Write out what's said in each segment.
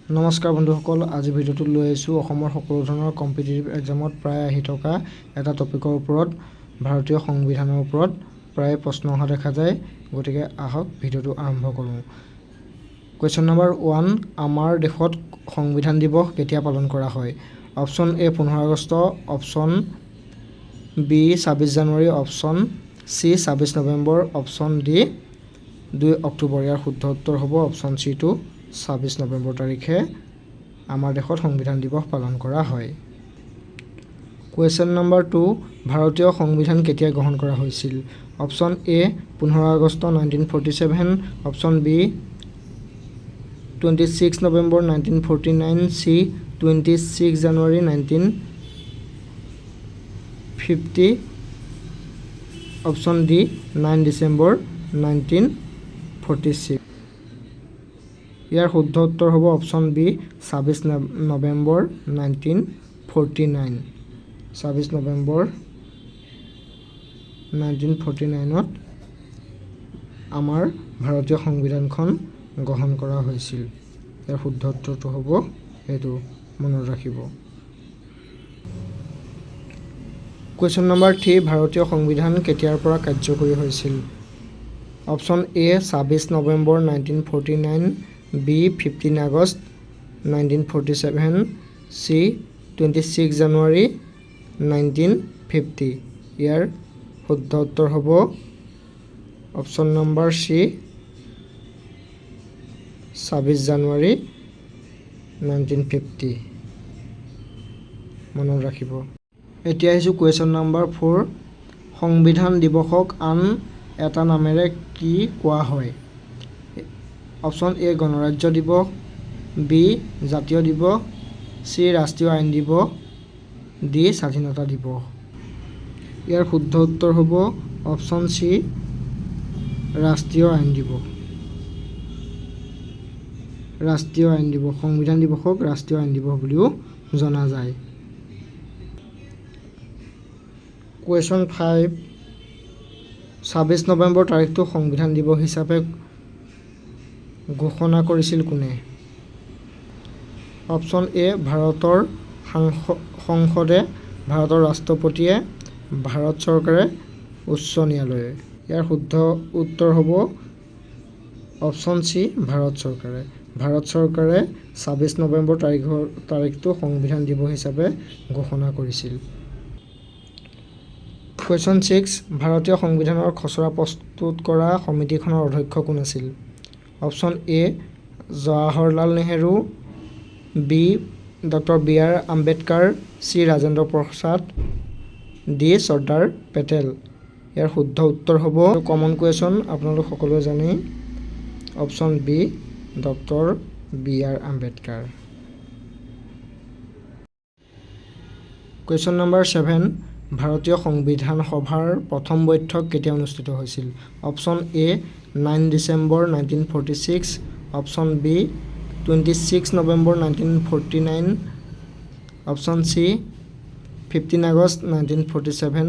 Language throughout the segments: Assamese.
নমস্কাৰ বন্ধুসকল, আজি ভিডিঅ'টো লৈ আহিছোঁ অসমৰ সকলো ধৰণৰ কম্পিটিটিভ এক্সামত প্ৰায় আহি থকা এটা টপিকৰ ওপৰত, ভাৰতীয় সংবিধানৰ ওপৰত প্ৰায় প্ৰশ্ন অহা দেখা যায়। গতিকে আহক ভিডিঅ'টো আৰম্ভ কৰোঁ। কুৱেশ্যন নম্বৰ 1, আমাৰ দেশত সংবিধান দিৱস কেতিয়া পালন কৰা হয়? অপশ্যন এ 15 আগষ্ট, অপশ্যন বি 26 জানুৱাৰী, অপশ্যন চি 26 নৱেম্বৰ, অপশ্যন ডি 2 অক্টোবৰ। ইয়াৰ শুদ্ধ উত্তৰ হ'ব অপশ্যন চি টো 26 নৱেম্বৰ তাৰিখে আমাৰ দেশত সংবিধান দিৱস পালন কৰা হয়। কুৱেশ্যন নম্বৰ 2, ভাৰতীয় সংবিধান কেতিয়া গ্ৰহণ কৰা হৈছিল? Option A 15 August 1947, option B 26 November 1949, C 26 January 1950, option D 9 December 1946। ইয়াৰ শুদ্ধ উত্তৰ হ'ব অপশ্যন বি 26 নৱেম্বৰ 1949। 26 নৱেম্বৰ 1949ত আমাৰ ভাৰতীয় সংবিধানখন গ্ৰহণ কৰা হৈছিল। ইয়াৰ শুদ্ধ উত্তৰটো হ'ব এইটো, মনত ৰাখিব। কুৱেশ্যন নম্বৰ 3, ভাৰতীয় সংবিধান কেতিয়াৰ পৰা কাৰ্যকৰী হৈছিল? Option A 26 November 1949, B 15 August 1947, C 26 জানুৱাৰী 1950। ইয়াৰ শুদ্ধ উত্তৰ হ'ব অপশ্যন নম্বৰ চি 26 জানুৱাৰী 1950। মনত ৰাখিব। এতিয়া আহিছোঁ কুৱেশ্যন নম্বৰ 4, সংবিধান দিৱসক আন এটা নামেৰে কি কোৱা হয়? অপশ্যন এ গণৰাজ্য দিৱস, বি জাতীয় দিৱস, চি ৰাষ্ট্ৰীয় আইন দিৱস, ডি স্বাধীনতা দিৱস। ইয়াৰ শুদ্ধ উত্তৰ হ'ব অপশ্যন চি ৰাষ্ট্ৰীয় আইন দিৱস। ৰাষ্ট্ৰীয় আইন দিৱস, সংবিধান দিৱসক ৰাষ্ট্ৰীয় আইন দিৱস বুলিও জনা যায়। কুৱেশ্যন 5, 26 নৱেম্বৰ তাৰিখটো সংবিধান দিৱস হিচাপে ঘোষণা কৰিছিল কোনে? অপশ্যন এ ভাৰতৰ সংসদে, ভাৰতৰ ৰাষ্ট্ৰপতিয়ে, ভাৰত চৰকাৰে, উচ্চ ন্যায়ালয়ে। ইয়াৰ শুদ্ধ উত্তৰ হ'ব অপশ্যন চি ভাৰত চৰকাৰে। ভাৰত চৰকাৰে 26 নৱেম্বৰ তাৰিখটো সংবিধান দিৱস হিচাপে ঘোষণা কৰিছিল। কুৱেশ্যন 6, ভাৰতীয় সংবিধানৰ খচৰা প্ৰস্তুত কৰা সমিতিখনৰ অধ্যক্ষ কোন আছিল? Option A Jawaharlal Nehru, B doctor B R. Ambedkar, C Rajendra Prasad, D Sardar Patel. ইয়াৰ শুদ্ধ উত্তৰ হ'ব কমন কুৱেশ্যন, আপোনালোক সকলোৱে জানেই, option B doctor B R. Ambedkar. Question number 7, ভাৰতীয় সংবিধান সভাৰ প্ৰথম বৈঠক কেতিয়া অনুষ্ঠিত হৈছিল? Option A 9 December 1946, option B 26 November 1949, option C 15 August 1947,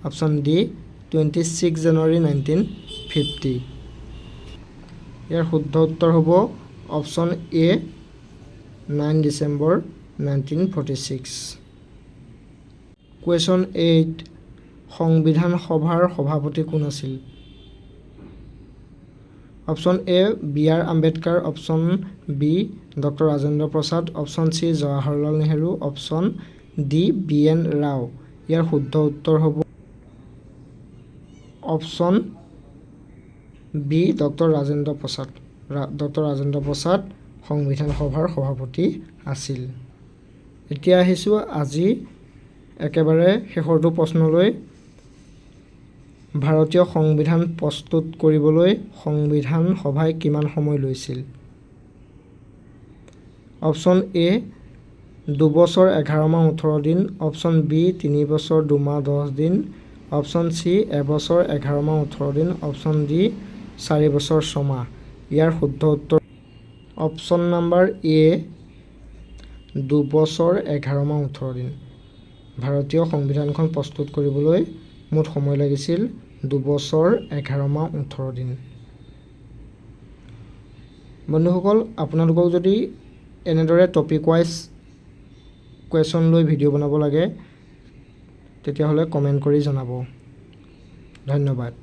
option D 26 জানুৱাৰী 1950। ইয়াৰ শুদ্ধ উত্তৰ হ'ব অপশ্যন এ 9 ডিচেম্বৰ 1946। কুৱেশ্যন 8, সংবিধান সভাৰ সভাপতি কোন আছিল? Option A B R. Ambedkar, option B doctor Rajendra Prasad, option C Jawaharlal Nehru, option D B N. Rao. ইয়াৰ শুদ্ধ উত্তৰ হ'ব option B doctor Rajendra Prasad. Doctor Rajendra Prasad সংবিধান সভাৰ সভাপতি আছিল। এতিয়া আহিছোঁ আজি একেবাৰে শেষৰটো প্ৰশ্নলৈ। ভাৰতীয় সংবিধান প্ৰস্তুত কৰিবলৈ সংবিধান সভাই কিমান সময় লৈছিল? অপশ্যন এ 2 বছৰ 11 মাহ 18 দিন, অপশ্যন বি 3 বছৰ 2 মাহ 10 দিন, অপশ্যন চি 1 বছৰ 11 মাহ 18 দিন, অপশ্যন ডি 4 বছৰ 6 মাহ। ইয়াৰ শুদ্ধ উত্তৰ অপশ্যন নম্বৰ এ 2 বছৰ 11 মাহ 18 দিন। ভাৰতীয় সংবিধানখন প্ৰস্তুত কৰিবলৈ মুঠ সময় লাগিছিল 2 বছৰ 11 মাহ 18 দিন। বন্ধুসকল, আপোনালোকক যদি এনেদৰে টপিক ৱাইজ কুৱেশ্যন লৈ ভিডিঅ' বনাব লাগে তেতিয়াহ'লে কমেণ্ট কৰি জনাব। ধন্যবাদ।